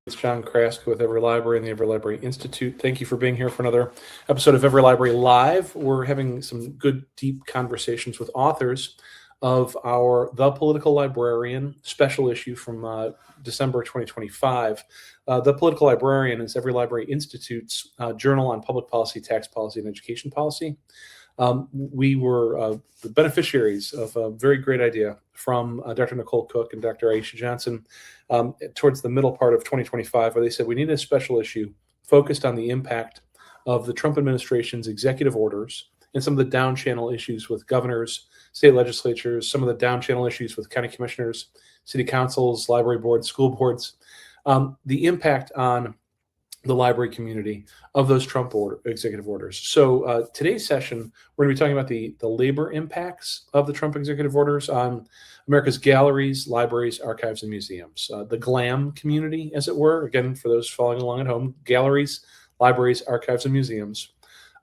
It's John Krask with Every Library and the Every Library Institute. Thank you for being here for another episode of Every Library Live. We're having some good, deep conversations with authors of our The Political Librarian special issue from December 2025. The Political Librarian is Every Library Institute's journal on public policy, tax policy, and education policy. We were the beneficiaries of a very great idea from Dr. Nicole Cook and Dr. Aisha Johnson towards the middle part of 2025, where they said we need a special issue focused on the impact of the Trump administration's executive orders and some of the down channel issues with governors, state legislatures, some of the down channel issues with county commissioners, city councils, library boards, school boards, the impact on the library community of those Trump executive orders. So today's session, we're going to be talking about the labor impacts of the Trump executive orders on America's galleries, libraries, archives, and museums. The GLAM community, as it were, again, for those following along at home, galleries, libraries, archives, and museums.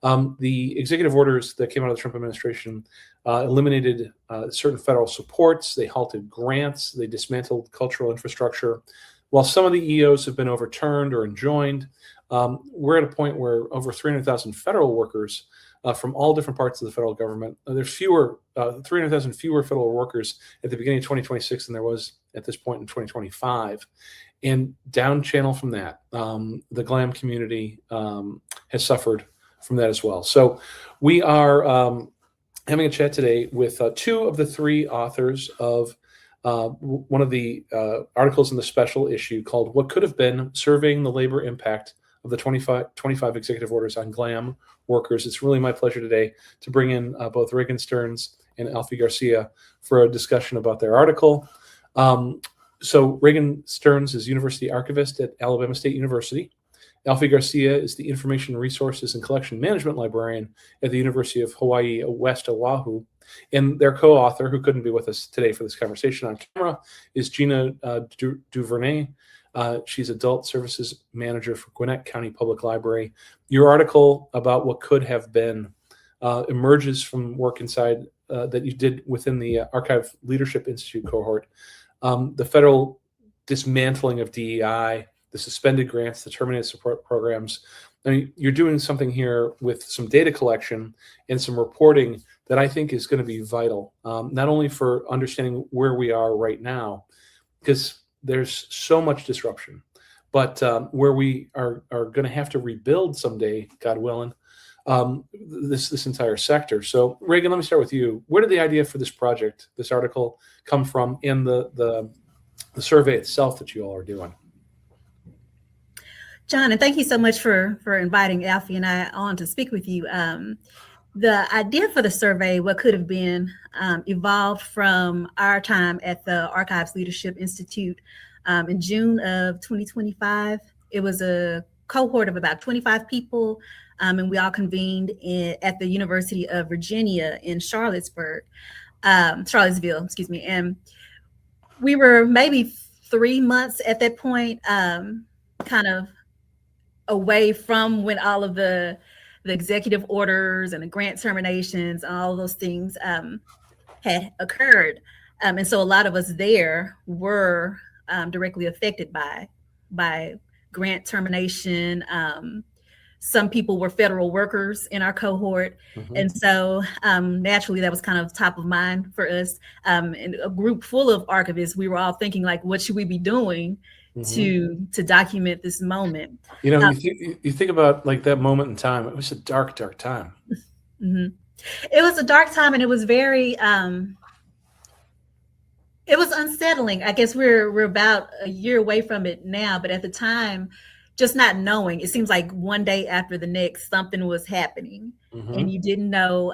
The executive orders that came out of the Trump administration eliminated certain federal supports, they halted grants, they dismantled cultural infrastructure. While some of the EOs have been overturned or enjoined, we're at a point where over 300,000 federal workers from all different parts of the federal government, there's 300,000 fewer federal workers at the beginning of 2026 than there was at this point in 2025. And down channel from that, the GLAM community has suffered from that as well. So we are having a chat today with two of the three authors of one of the articles in the special issue called What Could Have Been, Surveying the Labor Impact of the 25 Executive Orders on GLAM Workers. It's really my pleasure today to bring in both Raegan Stearns and Alphie Garcia for a discussion about their article. So Raegan Stearns is University Archivist at Alabama State University. Alphie Garcia is the Information Resources and Collection Management Librarian at the University of Hawaii, West Oahu. And their co-author, who couldn't be with us today for this conversation on camera, is Jina DuVernay. She's Adult Services Manager for Gwinnett County Public Library. Your article about what could have been emerges from work inside that you did within the Archive Leadership Institute cohort. The federal dismantling of DEI, the suspended grants, the terminated support programs. I mean, you're doing something here with some data collection and some reporting that I think is going to be vital, not only for understanding where we are right now, because there's so much disruption, but where we are going to have to rebuild someday, God willing, this entire sector. So, Raegan, let me start with you. Where did the idea for this project, this article, come from in the survey itself that you all are doing? John, and thank you so much for inviting Alphie and I on to speak with you. The idea for the survey, What Could Have Been, evolved from our time at the Archives Leadership Institute in June of 2025. It was a cohort of about 25 people, and we all convened at the University of Virginia in Charlottesville, and we were maybe 3 months at that point, kind of away from when all of the executive orders and the grant terminations, all those things had occurred. And so a lot of us there were directly affected by grant termination. Some people were federal workers in our cohort. Mm-hmm. And so naturally that was kind of top of mind for us. And a group full of archivists, we were all thinking like, what should we be doing to document this moment? You know, you think about like that moment in time. It was a dark, dark time. Mm-hmm. It was a dark time, and it was very, it was unsettling. I guess we're about a year away from it now, but at the time, just not knowing, it seems like one day after the next, something was happening, and you didn't know.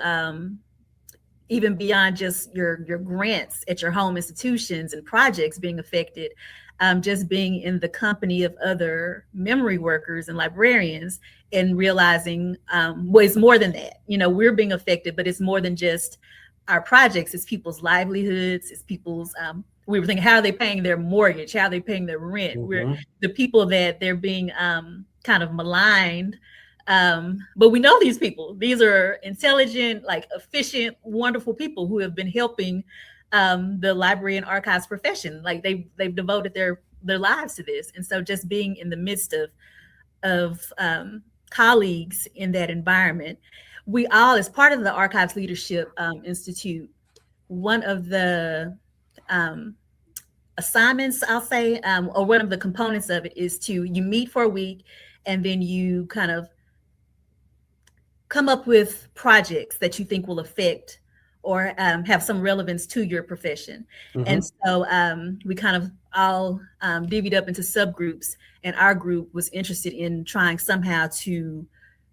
Even beyond just your grants at your home institutions and projects being affected, just being in the company of other memory workers and librarians and realizing, well, it's more than that. You know, we're being affected, but it's more than just our projects. It's people's livelihoods. It's people's, we were thinking, how are they paying their mortgage? How are they paying their rent? We're the people that they're being kind of maligned. But we know these people. These are intelligent, like efficient, wonderful people who have been helping the library and archives profession. Like they've devoted their their lives to this. And so just being in the midst of colleagues in that environment, we all, as part of the Archives Leadership Institute, one of the assignments, I'll say, or one of the components of it is you meet for a week, and then you kind of come up with projects that you think will affect or have some relevance to your profession. Mm-hmm. And so we kind of all divvied up into subgroups, and our group was interested in trying somehow to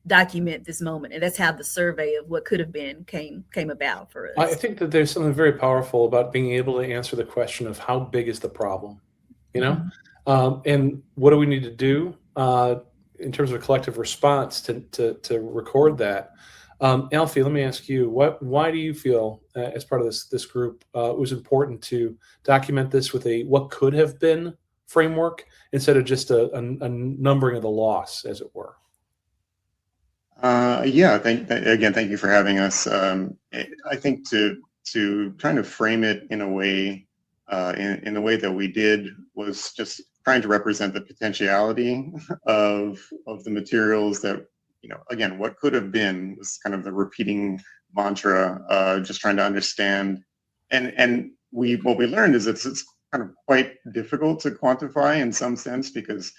document this moment. And that's how the survey of what could have been came about for us. I think that there's something very powerful about being able to answer the question of how big is the problem, you know, and what do we need to do in terms of a collective response to record that. Alphie, let me ask you, why do you feel as part of this group it was important to document this with a what could have been framework instead of just a numbering of the loss, as it were? Yeah, thank you for having us. I think to trying to frame it in a way, in the way that we did, was just trying to represent the potentiality of the materials that, you know, again, what could have been was kind of the repeating mantra, just trying to understand. And what we learned is it's kind of quite difficult to quantify in some sense, because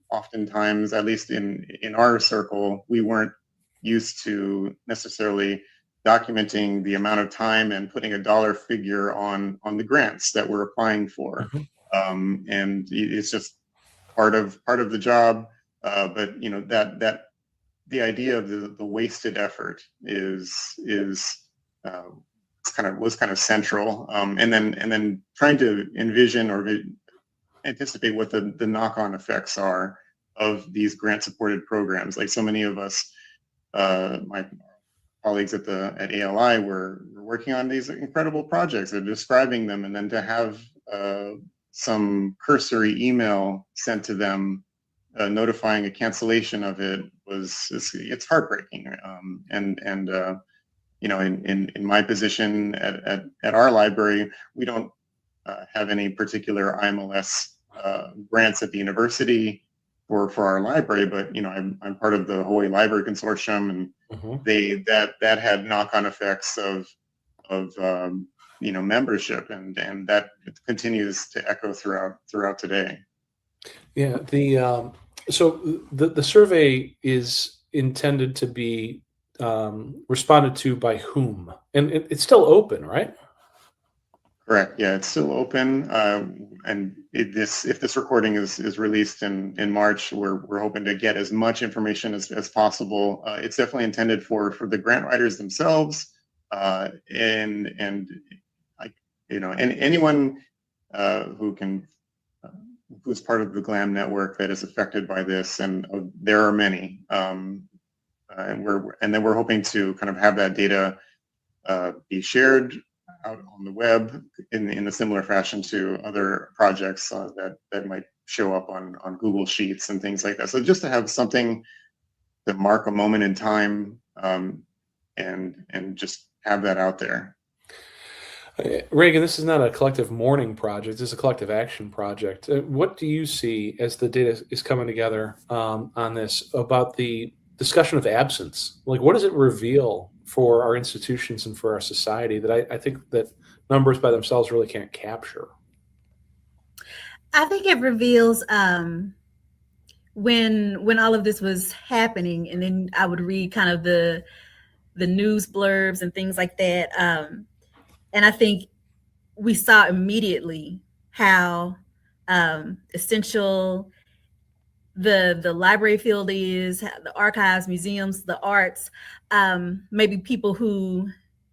oftentimes, at least in our circle, we weren't used to necessarily documenting the amount of time and putting a dollar figure on the grants that we're applying for. And it's just part of the job. But you know, that the idea of the wasted effort was kind of central. And then trying to envision or anticipate what the knock-on effects are of these grant-supported programs. Like so many of us, my colleagues at ALI were working on these incredible projects. They're describing them, and then to have some cursory email sent to them notifying a cancellation of it it's heartbreaking. And you know, in my position at our library, we don't have any particular IMLS grants at the university for our library, but you know, I'm part of the Hawaii Library Consortium, and that had knock-on effects of you know, membership, and that continues to echo throughout today. Yeah, so the survey is intended to be responded to by whom, and it's still open, right? Correct. Yeah, it's still open, and if this recording is released in March, we're hoping to get as much information as possible. It's definitely intended for the grant writers themselves, and you know, and anyone who's part of the GLAM network that is affected by this, and there are many, and then we're hoping to kind of have that data be shared out on the web in a similar fashion to other projects that might show up on Google Sheets and things like that. So just to have something to mark a moment in time, and just have that out there. Raegan, this is not a collective mourning project. This is a collective action project. What do you see as the data is coming together on this about the discussion of absence? Like, what does it reveal for our institutions and for our society that I think that numbers by themselves really can't capture? I think it reveals when all of this was happening, and then I would read kind of the news blurbs and things like that. And I think we saw immediately how essential the library field is, the archives, museums, the arts, maybe people who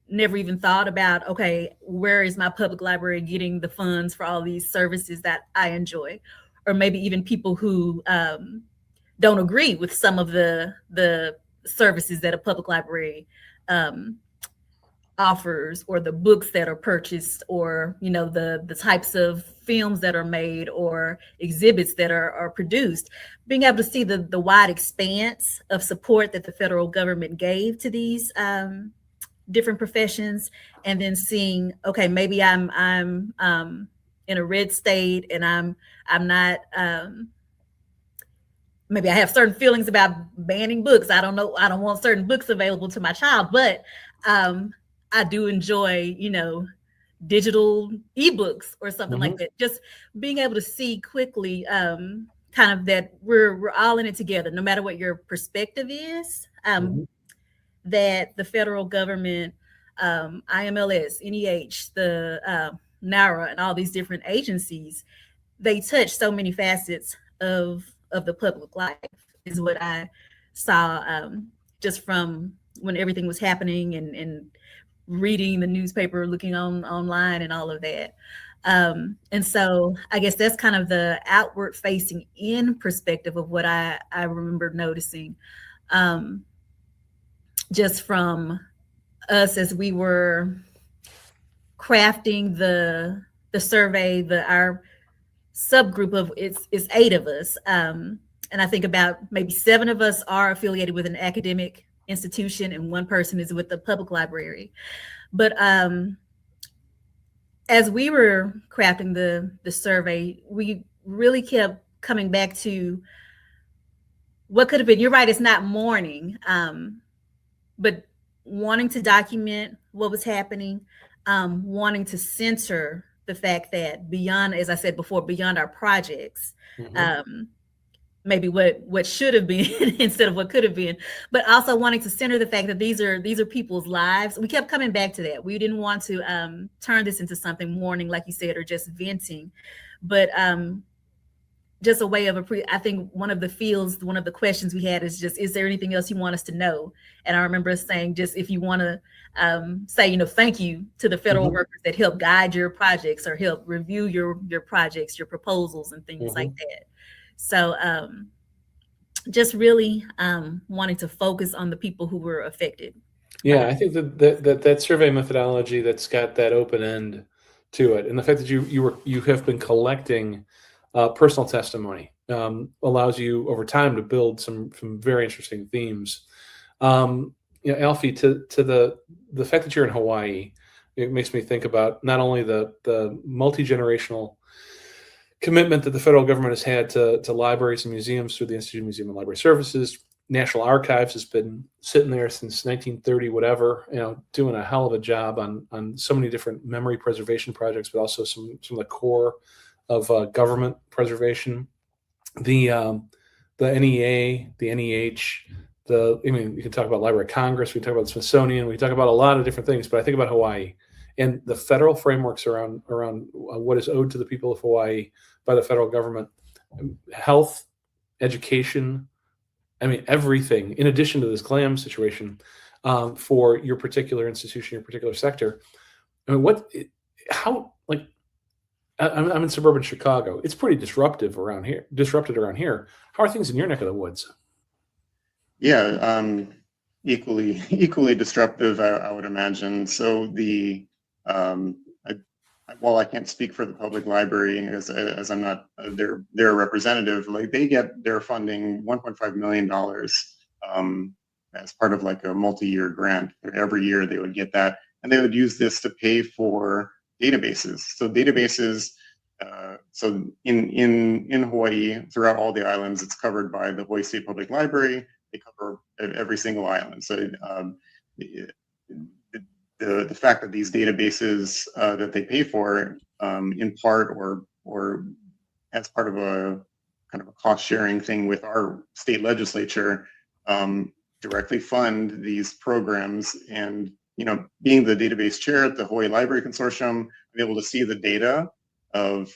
never even thought about, okay, where is my public library getting the funds for all these services that I enjoy? Or maybe even people who don't agree with some of the services that a public library offers, or the books that are purchased, or you know, the types of films that are made or exhibits that are produced. Being able to see the wide expanse of support that the federal government gave to these different professions, and then seeing, okay, maybe I'm in a red state and I'm not, maybe I have certain feelings about banning books. I don't know. I don't want certain books available to my child, but I do enjoy, digital ebooks or something like that. Just being able to see quickly, kind of that we're all in it together, no matter what your perspective is. That the federal government, IMLS, NEH, the NARA, and all these different agencies, they touch so many facets of the public life, is what I saw just from when everything was happening and reading the newspaper, looking online and all of that. And so I guess that's kind of the outward facing in perspective of what I remember noticing, just from us as we were crafting the survey, our subgroup of it's 8 of us. And I think about maybe 7 of us are affiliated with an academic institution and 1 person is with the public library. But as we were crafting the survey, we really kept coming back to what could have been. You're right, it's not mourning, but wanting to document what was happening, wanting to center the fact that beyond, as I said before, beyond our projects, maybe what should have been instead of what could have been, but also wanting to center the fact that these are people's lives. We kept coming back to that. We didn't want to turn this into something mourning, like you said, or just venting, but just a way of I think one of the questions we had is just, is there anything else you want us to know? And I remember us saying, just if you want to say, thank you to the federal workers that help guide your projects or help review your projects, your proposals and things like that. So just really wanting to focus on the people who were affected. Yeah, I think that survey methodology that's got that open end to it, and the fact that you have been collecting personal testimony allows you over time to build some very interesting themes. Alphie, to the fact that you're in Hawaii, it makes me think about not only the multi-generational commitment that the federal government has had to libraries and museums through the Institute of Museum and Library Services. National Archives has been sitting there since 1930, whatever, doing a hell of a job on so many different memory preservation projects, but also some of the core of government preservation. The NEA, the NEH, you can talk about Library of Congress, we can talk about the Smithsonian, we can talk about a lot of different things, but I think about Hawaii and the federal frameworks around what is owed to the people of Hawaii by the federal government, health, education, everything, in addition to this GLAM situation, for your particular institution, your particular sector. I'm in suburban Chicago. It's pretty disrupted around here. How are things in your neck of the woods? Yeah, equally disruptive, I would imagine. So while I can't speak for the public library as I'm not their representative, they get their funding $1.5 million as part of a multi-year grant. Every year they would get that, and they would use this to pay for databases. So databases, so in Hawaii, throughout all the islands, it's covered by the Hawaii State Public Library. They cover every single island. So the fact that these databases that they pay for, in part or as part of a kind of a cost sharing thing with our state legislature, directly fund these programs. And being the database chair at the Hawaii Library Consortium, I'm able to see the data of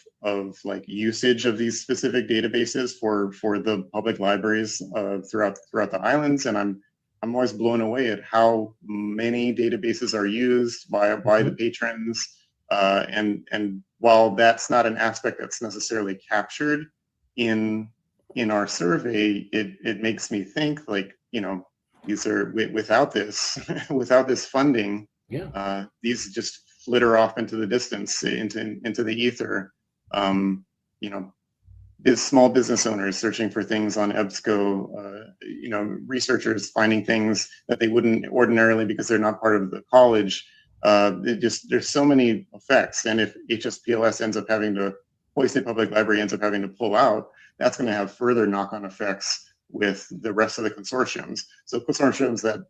usage of these specific databases for the public libraries throughout the islands, and I'm always blown away at how many databases are used by the patrons. And while that's not an aspect that's necessarily captured in our survey, it makes me think these are without this funding, these just flitter off into the distance, into the ether. Small business owners searching for things on EBSCO, researchers finding things that they wouldn't ordinarily because they're not part of the college. There's so many effects. And if HSPLS ends up having to, Hawaii State Public Library ends up having to pull out, that's going to have further knock-on effects with the rest of the consortiums. So consortiums that,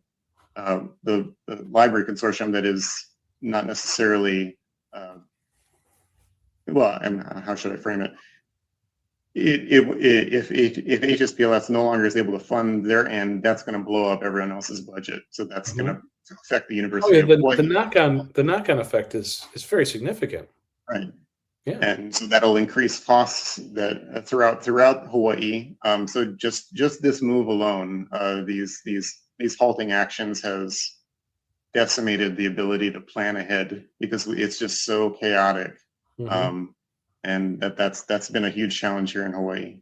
the library consortium that is not necessarily, how should I frame it? If HSPLS no longer is able to fund their end, that's going to blow up everyone else's budget. So that's going to affect the University of Hawaii. The knock-on effect is very significant. Right. Yeah. And so that'll increase costs that throughout Hawaii. So just this move alone, these halting actions has decimated the ability to plan ahead because it's just so chaotic. And that's been a huge challenge here in Hawaii.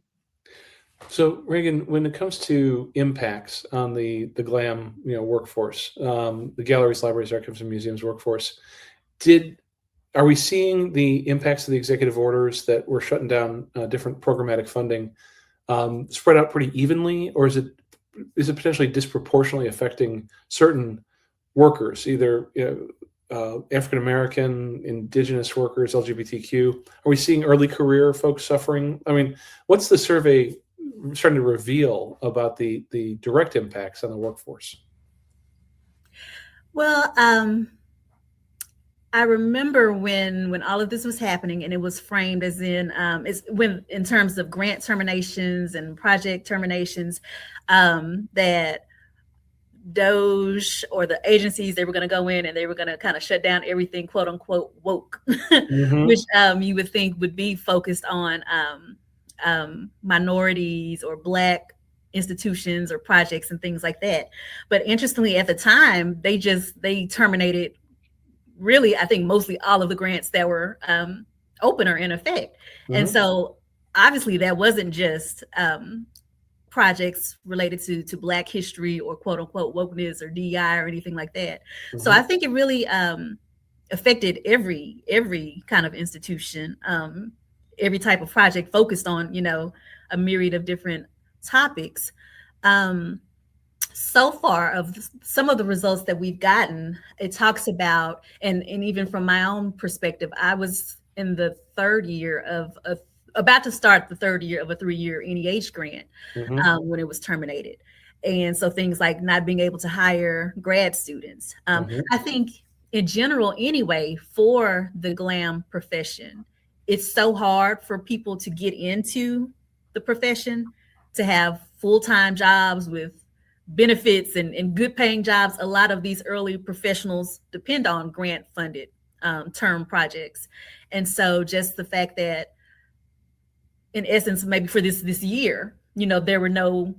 So Raegan, when it comes to impacts on the GLAM workforce, the galleries, libraries, archives, and museums workforce, are we seeing the impacts of the executive orders that were shutting down different programmatic funding spread out pretty evenly, or is it potentially disproportionately affecting certain workers, either African American, Indigenous workers, LGBTQ? Are we seeing early career folks suffering? I mean, what's the survey starting to reveal about the direct impacts on the workforce? Well, I remember when all of this was happening, and it was framed as in terms of grant terminations and project terminations, that DOJ or the agencies, they were going to go in and they were going to kind of shut down everything, quote unquote, woke, which you would think would be focused on minorities or Black institutions or projects and things like that. But interestingly, at the time, they terminated really, I think, mostly all of the grants that were open or in effect. And so obviously that wasn't just projects related to Black history or quote unquote wokeness or DEI or anything like that. So I think it really affected every kind of institution, every type of project focused on, a myriad of different topics. So far, of some of the results that we've gotten, it talks about, and even from my own perspective, I was in the third year about to start the third year of a 3-year NEH grant when it was terminated. And so things like not being able to hire grad students. I think in general, anyway, for the GLAM profession, it's so hard for people to get into the profession, to have full-time jobs with benefits and good paying jobs. A lot of these early professionals depend on grant funded term projects. And so just the fact that, in essence, maybe for this year, there were no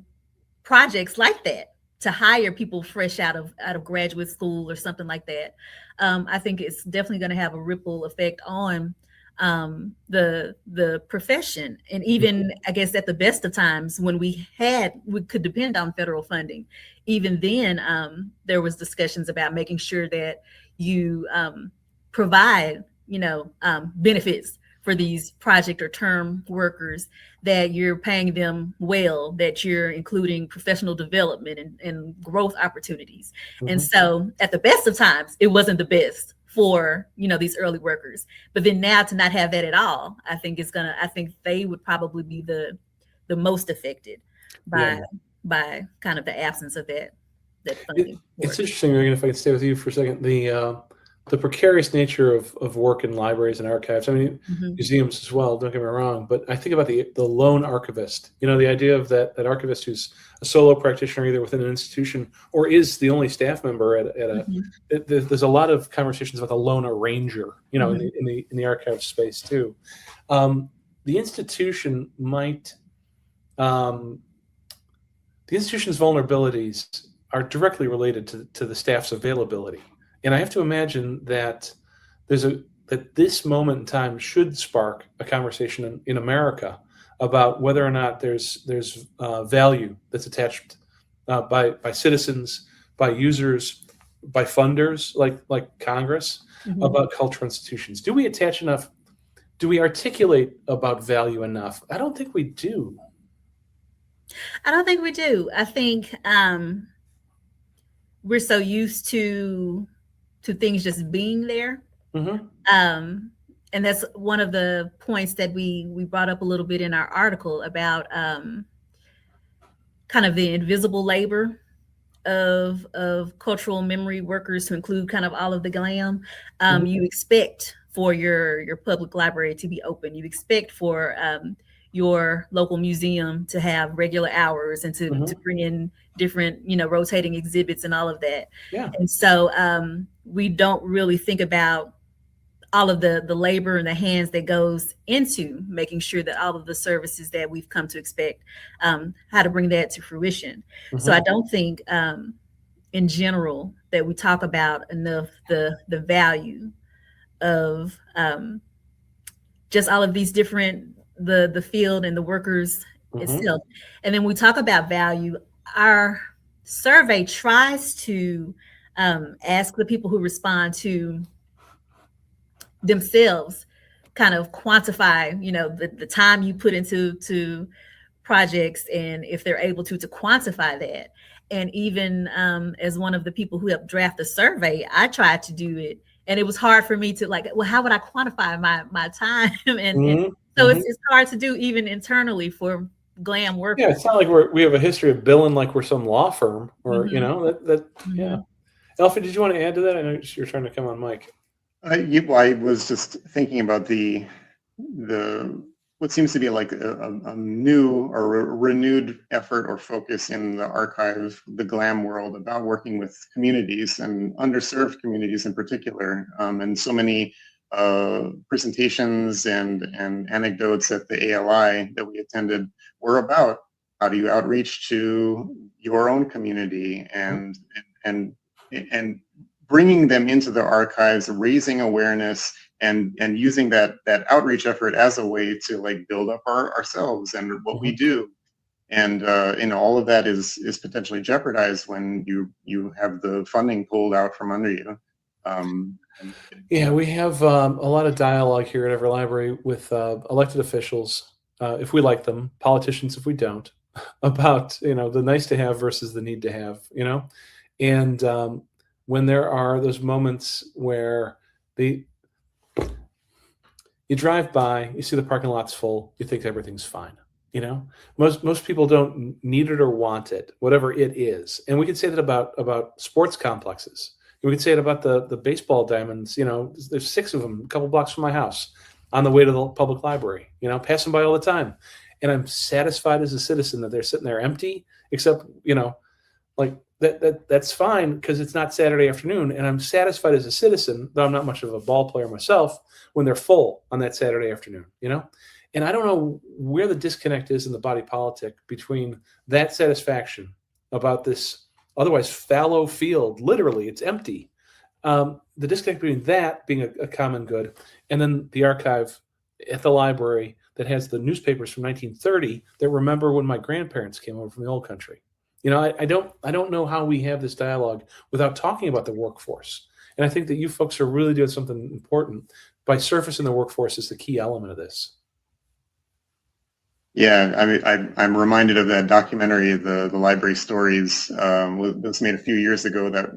projects like that to hire people fresh out of graduate school or something like that. I think it's definitely going to have a ripple effect on the profession. And even, I guess, at the best of times when we could depend on federal funding, even then there was discussions about making sure that you provide benefits for these project or term workers, that you're paying them well, that you're including professional development and growth opportunities. And so at the best of times, it wasn't the best for these early workers. But then now to not have that at all, I think they would probably be the most affected by kind of the absence of that funding. It's interesting, Raegan, if I can stay with you for a second, the precarious nature of work in libraries and archives. I mean, museums as well, don't get me wrong, but I think about the lone archivist, the idea of that archivist who's a solo practitioner either within an institution or is the only staff member there's a lot of conversations about the lone arranger, in the archive space too. The institution's vulnerabilities are directly related to the staff's availability. And I have to imagine that that this moment in time should spark a conversation in America about whether or not there's value that's attached by citizens, by users, by funders like Congress about cultural institutions. Do we attach enough? Do we articulate about value enough? I don't think we do. I don't think we do. I think we're so used to to things just being there. And that's one of the points that we brought up a little bit in our article about kind of the invisible labor of cultural memory workers, to include kind of all of the GLAM. You expect for your public library to be open. You expect for your local museum to have regular hours and to bring in different, rotating exhibits and all of that. Yeah. And so we don't really think about all of the labor and the hands that goes into making sure that all of the services that we've come to expect, how to bring that to fruition. So I don't think in general that we talk about enough the value of just all of these different, the field and the workers itself. And then we talk about value. Our survey tries to ask the people who respond to themselves kind of quantify, the time you put into projects, and if they're able to quantify that. And even as one of the people who helped draft the survey, I tried to do it, and it was hard for me to how would I quantify my time? And so it's hard to do even internally for GLAM workers. Yeah, it's not like we have a history of billing like we're some law firm, or yeah. Alphie, did you want to add to that? I know you're trying to come on mic. I was just thinking about the what seems to be like a new or a renewed effort or focus in the archive, the GLAM world, about working with communities and underserved communities in particular. And so many presentations and anecdotes at the ALI that we attended were about how do you outreach to your own community and bringing them into the archives, raising awareness, and using that outreach effort as a way to build up ourselves and what we do. And all of that is potentially jeopardized when you have the funding pulled out from under you. We have a lot of dialogue here at Every Library with elected officials, if we like them, politicians if we don't, about the nice to have versus the need to have, and when there are those moments where you drive by, you see the parking lot's full, you think everything's fine. Most people don't need it or want it, whatever it is. And we could say that about sports complexes. We could say it about the baseball diamonds. There's 6 of them, a couple blocks from my house, on the way to the public library. Pass them by all the time, and I'm satisfied as a citizen that they're sitting there empty, except that's fine because it's not Saturday afternoon, and I'm satisfied as a citizen, though I'm not much of a ball player myself, when they're full on that Saturday afternoon. And I don't know where the disconnect is in the body politic between that satisfaction about this otherwise fallow field. Literally, it's empty. The disconnect between that being a common good, and then the archive at the library that has the newspapers from 1930 that remember when my grandparents came over from the old country. I don't know how we have this dialogue without talking about the workforce. And I think that you folks are really doing something important by surfacing the workforce is the key element of this. Yeah, I mean, I'm reminded of that documentary, the Library Stories, was made a few years ago that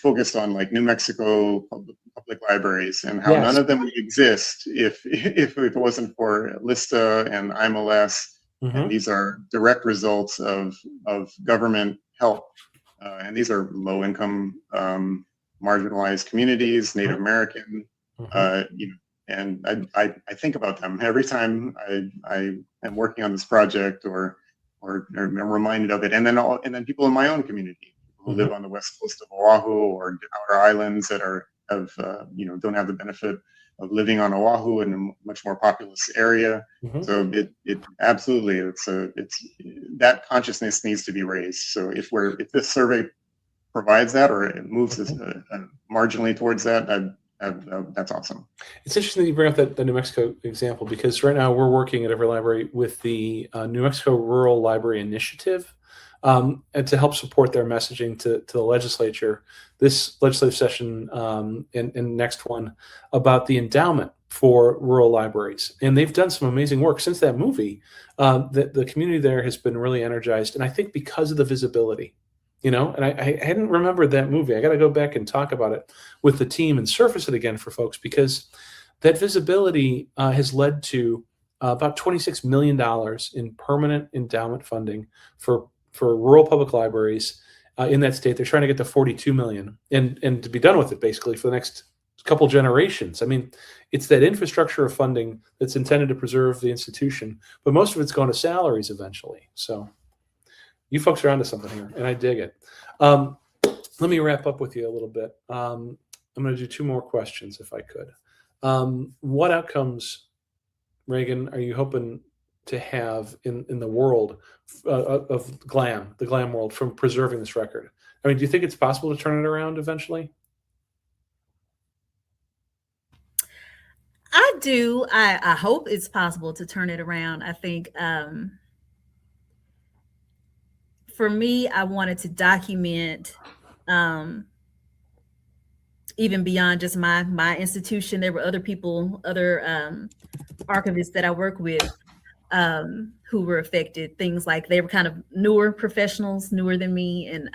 focused on New Mexico public libraries and how none of them would exist if it wasn't for LISTA and IMLS. And these are direct results of government help. And these are low-income, marginalized communities, Native American, and I think about them every time I am working on this project or I'm reminded of it. And then people in my own community who live on the west coast of Oahu or outer islands that don't have the benefit of living on Oahu in a much more populous area. So it absolutely, it's that consciousness needs to be raised. So if this survey provides that or it moves marginally towards that, that's awesome. It's interesting that you bring up the New Mexico example, because right now we're working at Every Library with the New Mexico Rural Library Initiative, and to help support their messaging to the legislature this legislative session and next one about the endowment for rural libraries. And they've done some amazing work since that movie. The community there has been really energized, and I think because of the visibility you know, and I hadn't remembered that movie. I got to go back and talk about it with the team and surface it again for folks, because that visibility has led to about $26 million in permanent endowment funding for rural public libraries in that state. They're trying to get to 42 million and to be done with it basically for the next couple generations. I mean, it's that infrastructure of funding that's intended to preserve the institution, but most of it's going to salaries eventually. So you folks are onto something here, and I dig it. Let me wrap up with you a little bit. I'm going to do 2 more questions if I could. What outcomes, Raegan, are you hoping to have in the world of GLAM, the GLAM world, from preserving this record? I mean, do you think it's possible to turn it around eventually? I do. I hope it's possible to turn it around. I think for me, I wanted to document even beyond just my institution. There were other people, other archivists that I work with who were affected. Things like they were kind of newer professionals, newer than me, and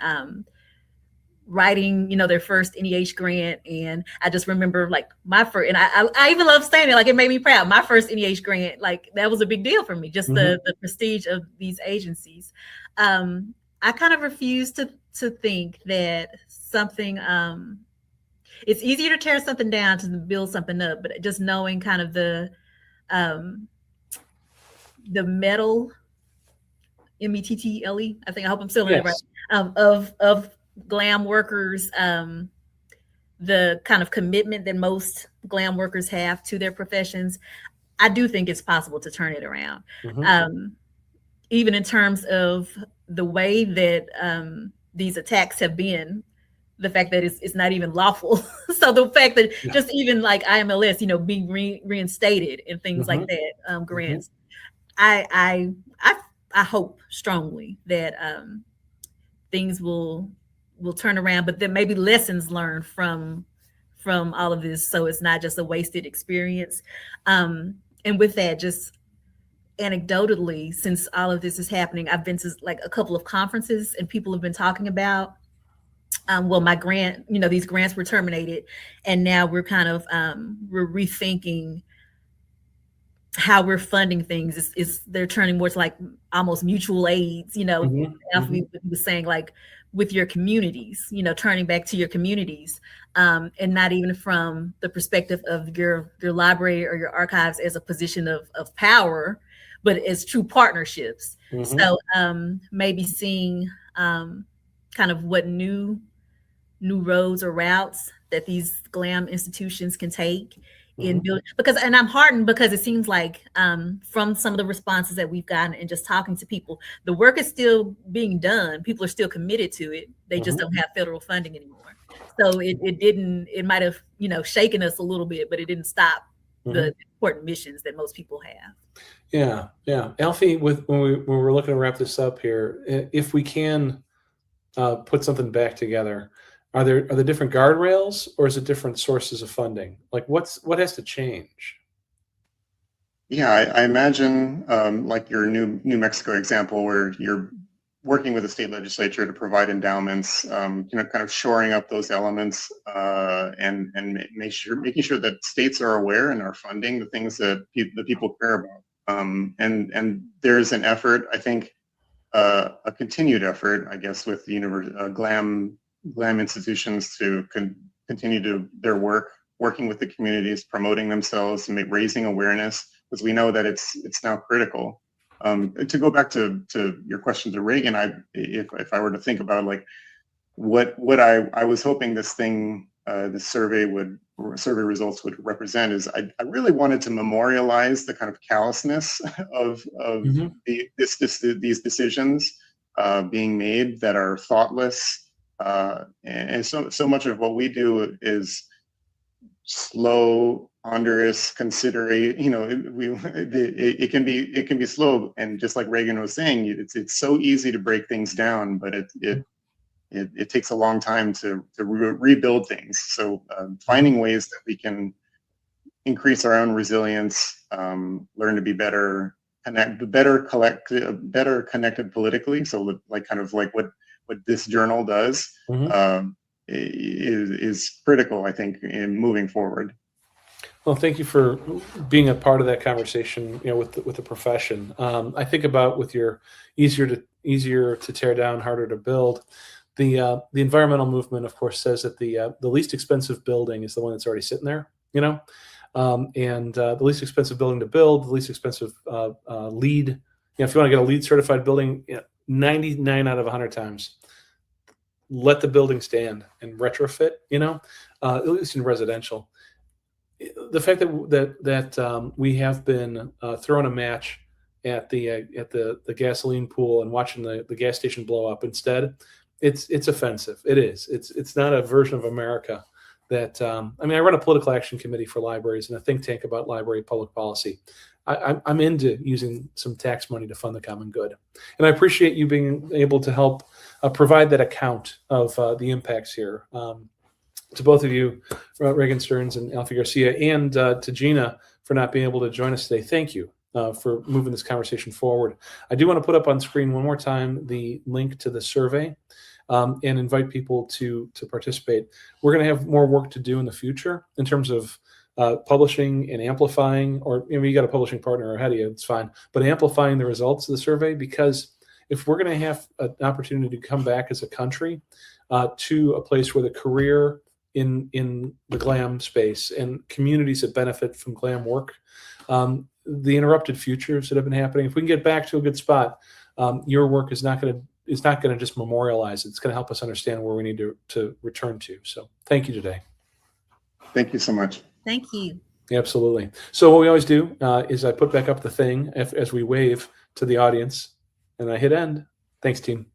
writing, you know, their first NEH grant. And I just remember like my first, and I even love saying it, like it made me proud. My first NEH grant, like that was a big deal for me, just the prestige of these agencies. I kind of refuse to think that something, it's easier to tear something down to build something up, but just knowing kind of the metal, METTLE, I think, I hope I'm still in it right, of GLAM workers, the kind of commitment that most GLAM workers have to their professions. I do think it's possible to turn it around. Even in terms of the way that these attacks have been, the fact that it's not even lawful. So the fact that just even like IMLS, you know, being reinstated and things like that, grants, I hope strongly that things will turn around, but there may be lessons learned from all of this, so it's not just a wasted experience. And with that, just anecdotally, since all of this is happening, I've been to like a couple of conferences, and people have been talking about, well, my grant, you know, these grants were terminated, and now we're kind of we're rethinking how we're funding things. They're turning more to like almost mutual aids, you know. Alphie was saying, like, with your communities, you know, turning back to your communities, and not even from the perspective of your library or your archives as a position of power, but as true partnerships. So maybe seeing kind of what new roads or routes that these GLAM institutions can take in building, and I'm heartened because it seems like from some of the responses that we've gotten and just talking to people, the work is still being done. People are still committed to it. They just don't have federal funding anymore. So it might have, you know, shaken us a little bit, but it didn't stop the important missions that most people have. Yeah. Alphie, when we're looking to wrap this up here, if we can put something back together, are there different guardrails, or is it different sources of funding? Like what has to change? Yeah, I imagine like your New Mexico example, where you're working with the state legislature to provide endowments, you know, kind of shoring up those elements and making sure that states are aware and are funding the things that the people care about. And there's an effort, I think, a continued effort, I guess, with the GLAM institutions to continue their work, working with the communities, promoting themselves, and raising awareness, because we know that it's now critical. To go back to your question to Raegan, if I were to think about like what I was hoping this survey results would represent, is I really wanted to memorialize the kind of callousness of these decisions being made that are thoughtless. And so much of what we do is slow, ponderous, considerate. You know, it can be slow, and just like Raegan was saying, it's so easy to break things down, but it takes a long time to rebuild things. So finding ways that we can increase our own resilience, learn to be better connected politically. So like kind of like this journal does is critical, I think, in moving forward. Well, thank you for being a part of that conversation, with the profession. I think about with your easier to tear down, harder to build. The environmental movement, of course, says that the least expensive building is the one that's already sitting there, and the least expensive building to build, the least expensive LEED. If you want to get a LEED certified building, 99 out of 100 times, let the building stand and retrofit. At least in residential. The fact that we have been throwing a match at the gasoline pool and watching the gas station blow up instead, it's offensive. It is. It's not a version of America that. I run a political action committee for libraries and a think tank about library public policy. I'm into using some tax money to fund the common good, and I appreciate you being able to help provide that account of the impacts here. To both of you, Raegan Stearns and Alphie Garcia, and to Jina for not being able to join us today. Thank you for moving this conversation forward. I do want to put up on screen one more time the link to the survey and invite people to participate. We're going to have more work to do in the future in terms of publishing and amplifying, or you got a publishing partner ahead of you, it's fine, but amplifying the results of the survey, because if we're going to have an opportunity to come back as a country to a place where the career in the GLAM space and communities that benefit from GLAM work, the interrupted futures that have been happening, if we can get back to a good spot, your work is not going to just memorialize it. It's going to help us understand where we need to return to. So thank you today. Thank you so much. Thank you. Absolutely. So what we always do is I put back up the thing as we wave to the audience, and I hit end. Thanks, team.